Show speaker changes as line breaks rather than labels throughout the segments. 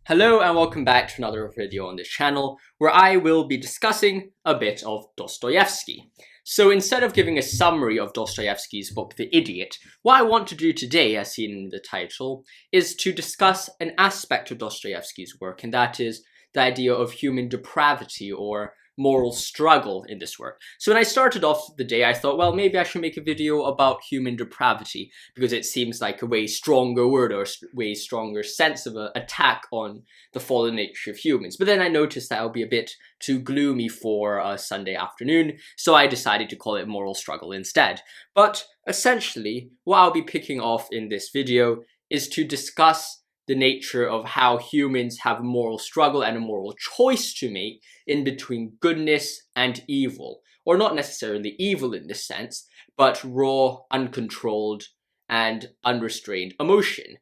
Hello and welcome back to another video on this channel where I will be discussing a bit of Dostoyevsky. So instead of giving a summary of Dostoyevsky's book The Idiot, what I want to do today, as seen in the title, is to discuss an aspect of Dostoyevsky's work, and that is the idea of human depravity or moral struggle in this work. So when I started off the day, I thought, well, maybe I should make a video about human depravity because it seems like a way stronger word or way stronger sense of an attack on the fallen nature of humans. But then I noticed that it would be a bit too gloomy for a Sunday afternoon, so I decided to call it moral struggle instead. But essentially, what I'll be picking off in this video is to discuss the nature of how humans have a moral struggle and a moral choice to make in between goodness and evil. Or not necessarily evil in this sense, but raw, uncontrolled, and unrestrained emotion.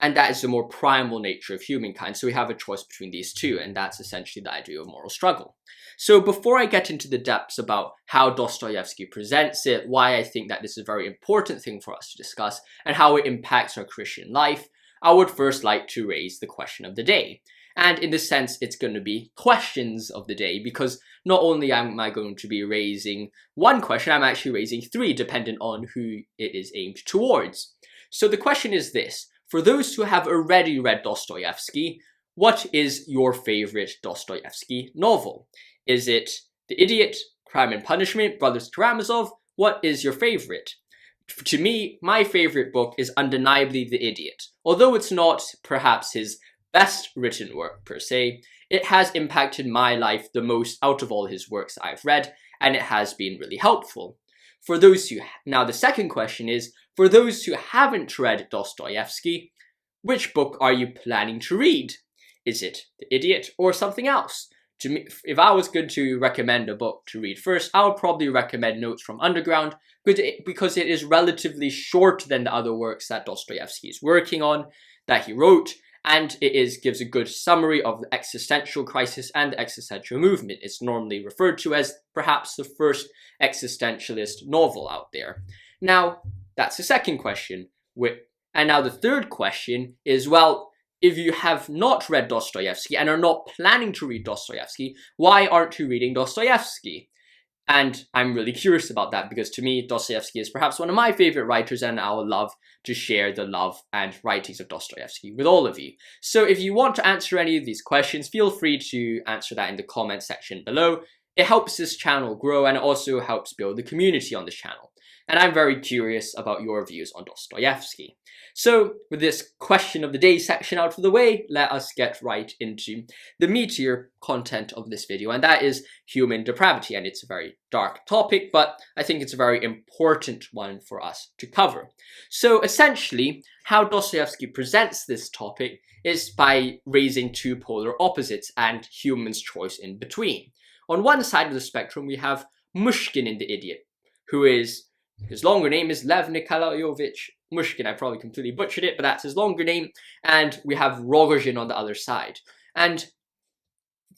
And that is the more primal nature of humankind. So we have a choice between these two, and that's essentially the idea of moral struggle. So before I get into the depths about how Dostoyevsky presents it, why I think that this is a very important thing for us to discuss, and how it impacts our Christian life, I would first like to raise the question of the day. And in this sense, it's going to be questions of the day, because not only am I going to be raising one question, I'm actually raising three, depending on who it is aimed towards. So the question is this: for those who have already read Dostoyevsky, what is your favorite Dostoyevsky novel? Is it The Idiot, Crime and Punishment, Brothers Karamazov? What is your favorite? To me, my favorite book is undeniably The Idiot. Although it's not perhaps his best written work per se, it has impacted my life the most out of all his works I've read, and it has been really helpful. Now the second question is, for those who haven't read Dostoyevsky, which book are you planning to read? Is it The Idiot or something else? To me, if I was going to recommend a book to read first, I would probably recommend Notes from Underground, because it is relatively shorter than the other works that Dostoyevsky is working on, that he wrote, and it gives a good summary of the existential crisis and the existential movement. It's normally referred to as perhaps the first existentialist novel out there. Now, that's the second question. And now the third question is, well, if you have not read Dostoyevsky and are not planning to read Dostoyevsky, why aren't you reading Dostoyevsky? And I'm really curious about that, because to me, Dostoyevsky is perhaps one of my favorite writers, and I would love to share the love and writings of Dostoyevsky with all of you. So if you want to answer any of these questions, feel free to answer that in the comment section below. It helps this channel grow, and it also helps build the community on this channel. And I'm very curious about your views on Dostoyevsky. So with this question of the day section out of the way, let us get right into the meatier content of this video, and that is human depravity. And it's a very dark topic, but I think it's a very important one for us to cover. So essentially, how Dostoyevsky presents this topic is by raising two polar opposites and humans' choice in between. On one side of the spectrum, we have Myshkin in The Idiot, his longer name is Lev Nikolaevich Myshkin. I probably completely butchered it, but that's his longer name. And we have Rogozhin on the other side. And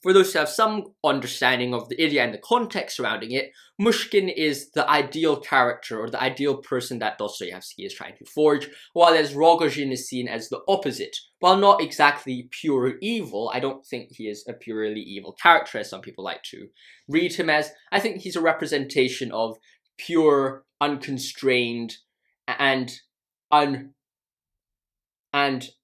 for those who have some understanding of The Idiot and the context surrounding it, Myshkin is the ideal character, or the ideal person that Dostoyevsky is trying to forge, while as Rogozhin is seen as the opposite. While not exactly pure evil, I don't think he is a purely evil character, as some people like to read him as. I think he's a representation of pure, unconstrained, and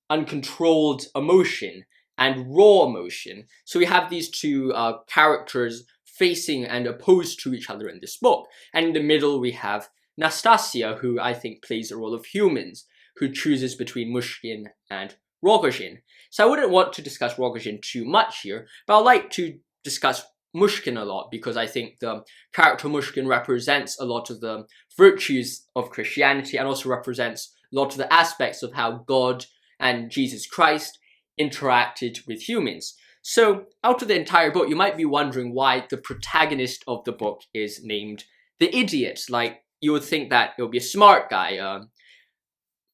uncontrolled emotion and raw emotion. So we have these two characters facing and opposed to each other in this book. And in the middle we have Nastasia, who I think plays the role of humans, who chooses between Myshkin and Rogozhin. So I wouldn't want to discuss Rogozhin too much here, but I'd like to discuss Myshkin a lot, because I think the character Myshkin represents a lot of the virtues of Christianity, and also represents a lot of the aspects of how God and Jesus Christ interacted with humans. So out of the entire book, you might be wondering why the protagonist of the book is named the Idiot. Like, you would think that it would be a smart guy,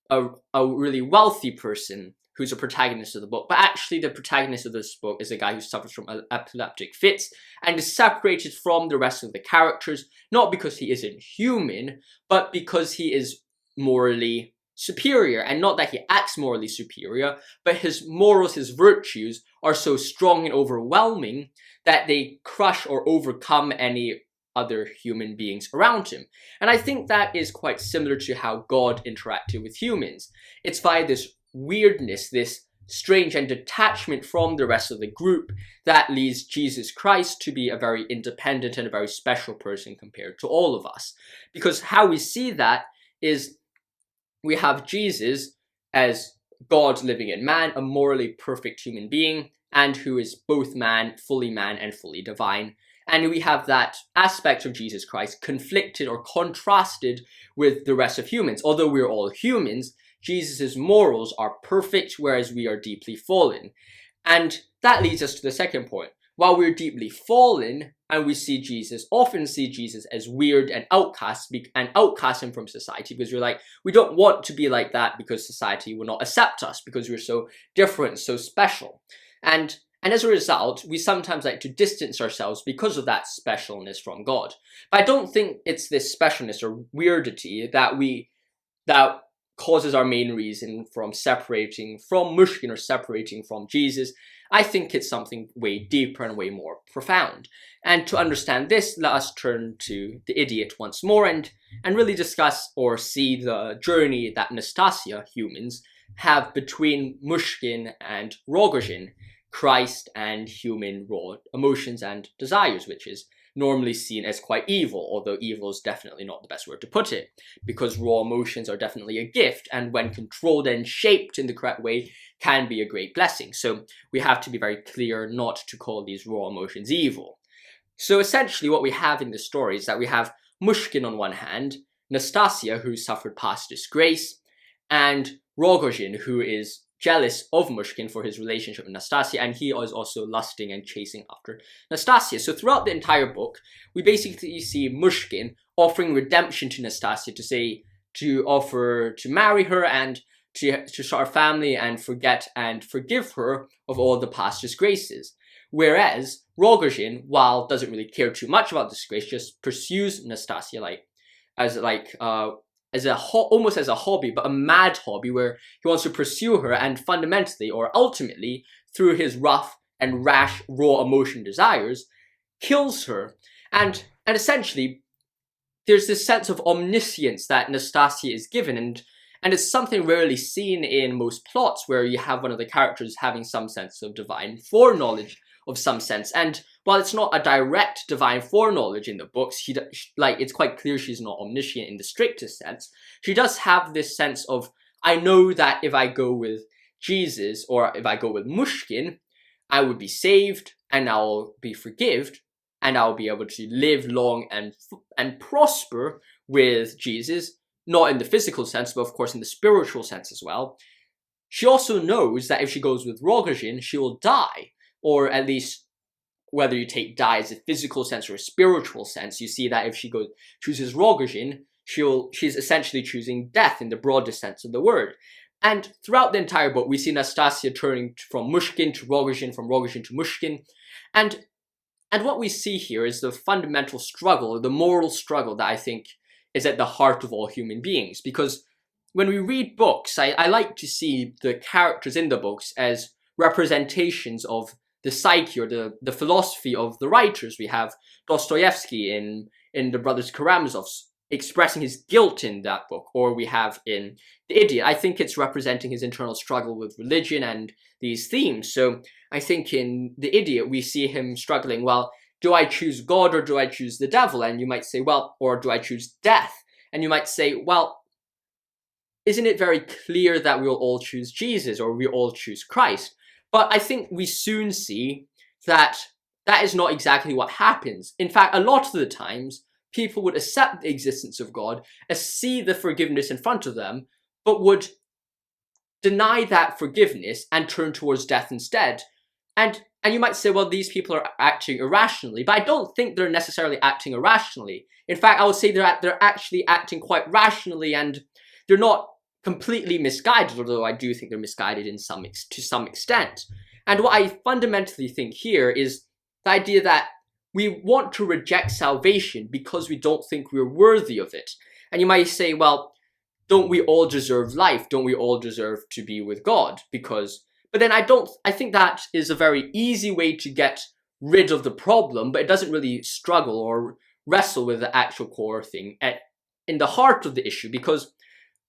a really wealthy person who's a protagonist of the book, but actually the protagonist of this book is a guy who suffers from epileptic fits and is separated from the rest of the characters, not because he isn't human, but because he is morally superior, and not that he acts morally superior, but his morals, his virtues are so strong and overwhelming that they crush or overcome any other human beings around him. And I think that is quite similar to how God interacted with humans. It's via this weirdness, this strange and detachment from the rest of the group that leads Jesus Christ to be a very independent and a very special person compared to all of us. Because how we see that is we have Jesus as God living in man, a morally perfect human being, and who is both man and fully divine. And we have that aspect of Jesus Christ conflicted or contrasted with the rest of humans. Although we're all humans, Jesus' morals are perfect, whereas we are deeply fallen. And that leads us to the second point. While we're deeply fallen, and we often see Jesus as weird and outcast him from society, because we're like, we don't want to be like that because society will not accept us because we're so different, so special. And as a result, we sometimes like to distance ourselves because of that specialness from God. But I don't think it's this specialness or weirdity that causes our main reason from separating from Myshkin or separating from Jesus. I think it's something way deeper and way more profound. And to understand this, let us turn to the idiot once more and really discuss or see the journey that Nastasia, humans, have between Myshkin and Rogozhin, Christ and human raw emotions and desires, which is normally seen as quite evil, although evil is definitely not the best word to put it, because raw emotions are definitely a gift, and when controlled and shaped in the correct way, can be a great blessing. So we have to be very clear not to call these raw emotions evil. So essentially what we have in this story is that we have Myshkin on one hand, Nastasia, who suffered past disgrace, and Rogozhin, who is jealous of Myshkin for his relationship with Nastasia, and he is also lusting and chasing after Nastasia. So throughout the entire book, we basically see Myshkin offering redemption to Nastasia to offer to marry her and to start a family and forget and forgive her of all the past disgraces. Whereas Rogozhin, while doesn't really care too much about disgrace, just pursues Nastasia almost as a hobby, but a mad hobby where he wants to pursue her, and fundamentally or ultimately through his rough and rash raw emotion desires kills her. And essentially there's this sense of omniscience that Nastasia is given, and it's something rarely seen in most plots where you have one of the characters having some sense of divine foreknowledge of some sense. And while it's not a direct divine foreknowledge in the books, it's quite clear she's not omniscient in the strictest sense. She does have this sense of, I know that if I go with Jesus or if I go with Myshkin, I would be saved and I'll be forgiven and I'll be able to live long and prosper with Jesus, not in the physical sense, but of course in the spiritual sense as well. She also knows that if she goes with Rogozhin, she will die, or at least whether you take die as a physical sense or a spiritual sense, you see that if she chooses Rogozhin, she's essentially choosing death in the broadest sense of the word. And throughout the entire book, we see Nastasia turning from Myshkin to Rogozhin, from Rogozhin to Myshkin. And what we see here is the fundamental struggle, the moral struggle that I think is at the heart of all human beings. Because when we read books, I like to see the characters in the books as representations of the psyche or the philosophy of the writers. We have Dostoyevsky in The Brothers Karamazovs expressing his guilt in that book, or we have in The Idiot. I think it's representing his internal struggle with religion and these themes. So I think in The Idiot we see him struggling, well, do I choose God or do I choose the devil? And you might say, well, or do I choose death? And you might say, well, isn't it very clear that we'll all choose Jesus or we all choose Christ? But I think we soon see that that is not exactly what happens. In fact, a lot of the times, people would accept the existence of God, see the forgiveness in front of them, but would deny that forgiveness and turn towards death instead. And you might say, well, these people are acting irrationally, but I don't think they're necessarily acting irrationally. In fact, I would say they're actually acting quite rationally, and they're not completely misguided, although I do think they're misguided to some extent. And what I fundamentally think here is the idea that we want to reject salvation because we don't think we're worthy of it. And you might say, well, don't we all deserve life? Don't we all deserve to be with God? But then I think that is a very easy way to get rid of the problem, but it doesn't really struggle or wrestle with the actual core thing in the heart of the issue, because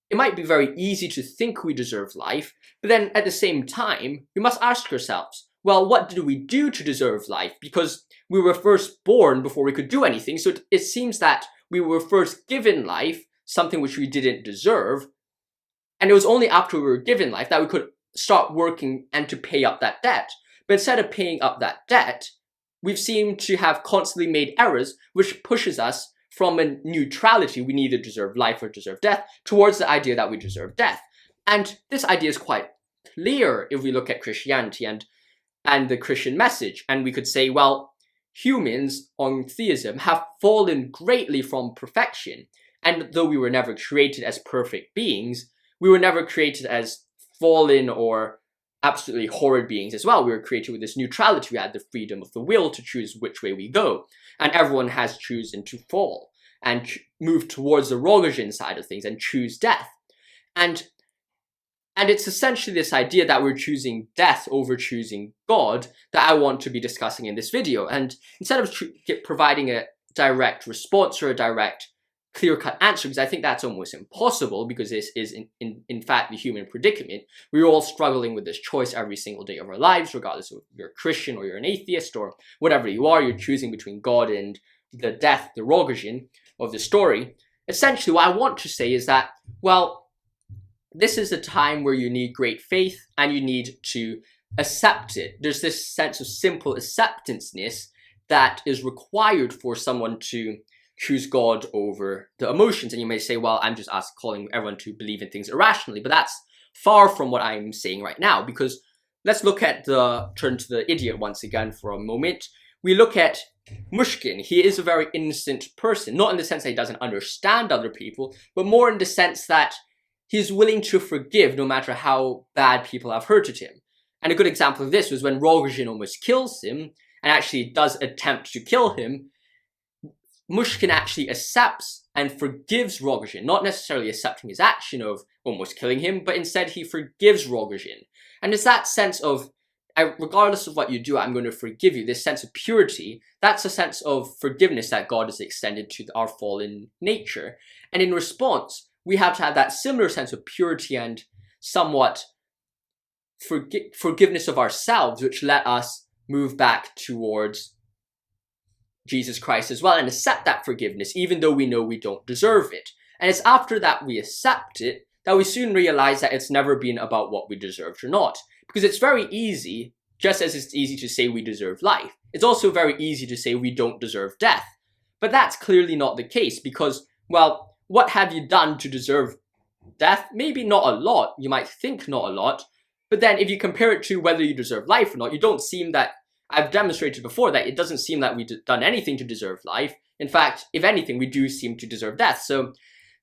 it might be very easy to think we deserve life, but then at the same time, we must ask ourselves, well, what did we do to deserve life? Because we were first born before we could do anything, so it seems that we were first given life, something which we didn't deserve, and it was only after we were given life that we could start working and to pay up that debt. But instead of paying up that debt, we've seemed to have constantly made errors, which pushes us from a neutrality, we neither deserve life or deserve death, towards the idea that we deserve death. And this idea is quite clear if we look at Christianity and the Christian message. And we could say, well, humans on theism have fallen greatly from perfection. And though we were never created as perfect beings, we were never created as fallen or absolutely horrid beings as well. We were created with this neutrality. We had the freedom of the will to choose which way we go. And everyone has chosen to fall and move towards the Rogozhin side of things and choose death. And it's essentially this idea that we're choosing death over choosing God that I want to be discussing in this video. And instead of providing a direct response or a direct clear-cut answer, because I think that's almost impossible, because this is in fact the human predicament. We're all struggling with this choice every single day of our lives, regardless of if you're a Christian or you're an atheist or whatever you are. You're choosing between God and the death, the Rogozhin of the story. Essentially, what I want to say is that, well, this is a time where you need great faith and you need to accept it. There's this sense of simple acceptance-ness that is required for someone to choose God over the emotions. And you may say, well, I'm just calling everyone to believe in things irrationally, but that's far from what I'm saying right now, because let's turn to the idiot once again for a moment. We look at Myshkin. He is a very innocent person, not in the sense that he doesn't understand other people, but more in the sense that he's willing to forgive no matter how bad people have hurted him. And a good example of this was when Rogozhin almost kills him, and actually does attempt to kill him. Myshkin actually accepts and forgives Rogozhin, not necessarily accepting his action of almost killing him, but instead he forgives Rogozhin. And it's that sense of, regardless of what you do, I'm going to forgive you, this sense of purity, that's a sense of forgiveness that God has extended to our fallen nature. And in response, we have to have that similar sense of purity and somewhat forgiveness of ourselves, which let us move back towards Jesus Christ as well and accept that forgiveness, even though we know we don't deserve it. And it's after that we accept it that we soon realize that it's never been about what we deserved or not. Because it's very easy, just as it's easy to say we deserve life, it's also very easy to say we don't deserve death. But that's clearly not the case, because, well, what have you done to deserve death? Maybe not a lot. You might think not a lot. But then if you compare it to whether you deserve life or not, you don't seem that, I've demonstrated before that it doesn't seem that we've done anything to deserve life. In fact, if anything, we do seem to deserve death. So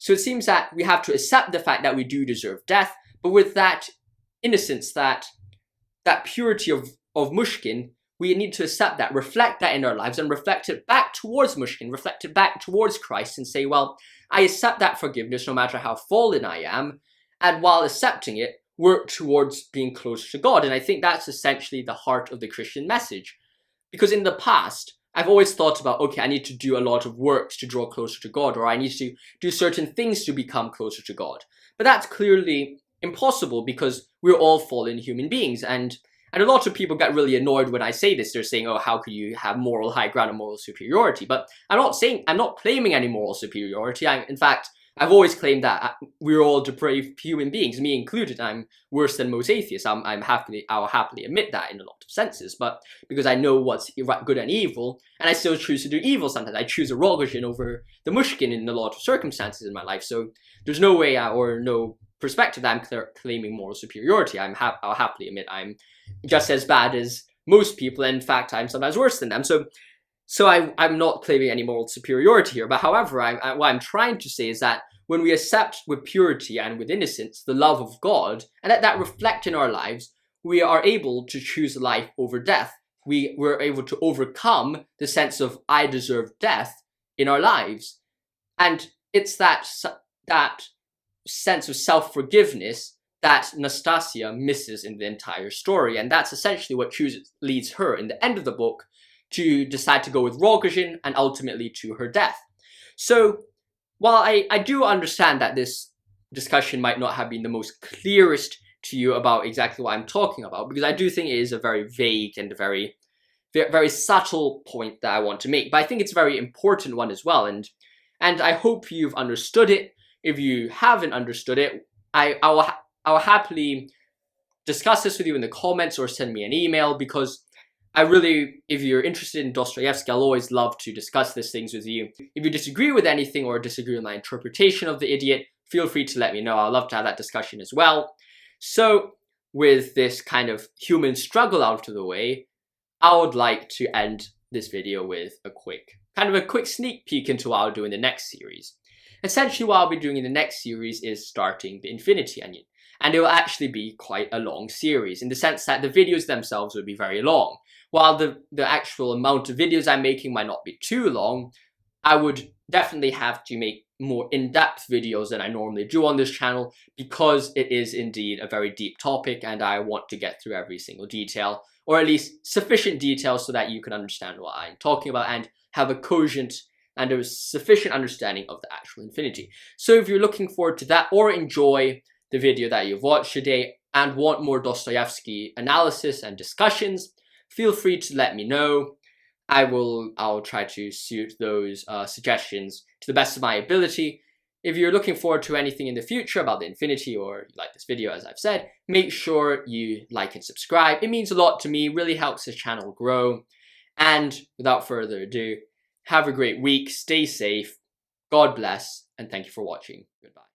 it seems that we have to accept the fact that we do deserve death, but with that innocence, that purity of Myshkin, we need to accept that, reflect that in our lives, and reflect it back towards Myshkin, reflect it back towards Christ, and say, well, I accept that forgiveness no matter how fallen I am, and while accepting it, work towards being closer to God. And I think that's essentially the heart of the Christian message. Because in the past, I've always thought about, okay, I need to do a lot of works to draw closer to God, or I need to do certain things to become closer to God. But that's clearly impossible, because we're all fallen human beings. And a lot of people get really annoyed when I say this. They're saying, oh, how could you have moral high ground and moral superiority? But I'm not claiming any moral superiority. In fact, I've always claimed that we're all depraved human beings, me included. I'm worse than most atheists. I'll happily admit that in a lot of senses, but because I know what's good and evil, and I still choose to do evil sometimes. I choose a Rogozhin over the Myshkin in a lot of circumstances in my life. So there's no way or no perspective that I'm claiming moral superiority. I'll happily admit I'm just as bad as most people. And in fact, I'm sometimes worse than them. So I'm not claiming any moral superiority here, but however, what I'm trying to say is that when we accept with purity and with innocence the love of God, and let that reflect in our lives, we are able to choose life over death. We're able to overcome the sense of I deserve death in our lives. And it's that sense of self-forgiveness that Nastasia misses in the entire story, and that's essentially what leads her in the end of the book to decide to go with Rogozhin and ultimately to her death. So while I do understand that this discussion might not have been the most clearest to you about exactly what I'm talking about, because I do think it is a very vague and very subtle point that I want to make, but I think it's a very important one as well, and I hope you've understood it. If you haven't understood it, I'll happily discuss this with you in the comments or send me an email, because I really, if you're interested in Dostoyevsky, I'll always love to discuss these things with you. If you disagree with anything or disagree with my interpretation of the idiot, feel free to let me know. I'd love to have that discussion as well. So, with this kind of human struggle out of the way, I would like to end this video with a quick sneak peek into what I'll do in the next series. Essentially, what I'll be doing in the next series is starting the Infinity Onion. And it will actually be quite a long series, in the sense that the videos themselves will be very long. While the actual amount of videos I'm making might not be too long, I would definitely have to make more in-depth videos than I normally do on this channel, because it is indeed a very deep topic and I want to get through every single detail, or at least sufficient detail so that you can understand what I'm talking about and have a cogent and a sufficient understanding of the actual Infinity. So if you're looking forward to that, or enjoy the video that you've watched today and want more Dostoyevsky analysis and discussions, feel free to let me know. I'll try to suit those suggestions to the best of my ability. If you're looking forward to anything in the future about the Infinity, or you like this video, as I've said, make sure you like and subscribe. It means a lot to me, really helps this channel grow. And without further ado, have a great week, stay safe, God bless, and thank you for watching. Goodbye.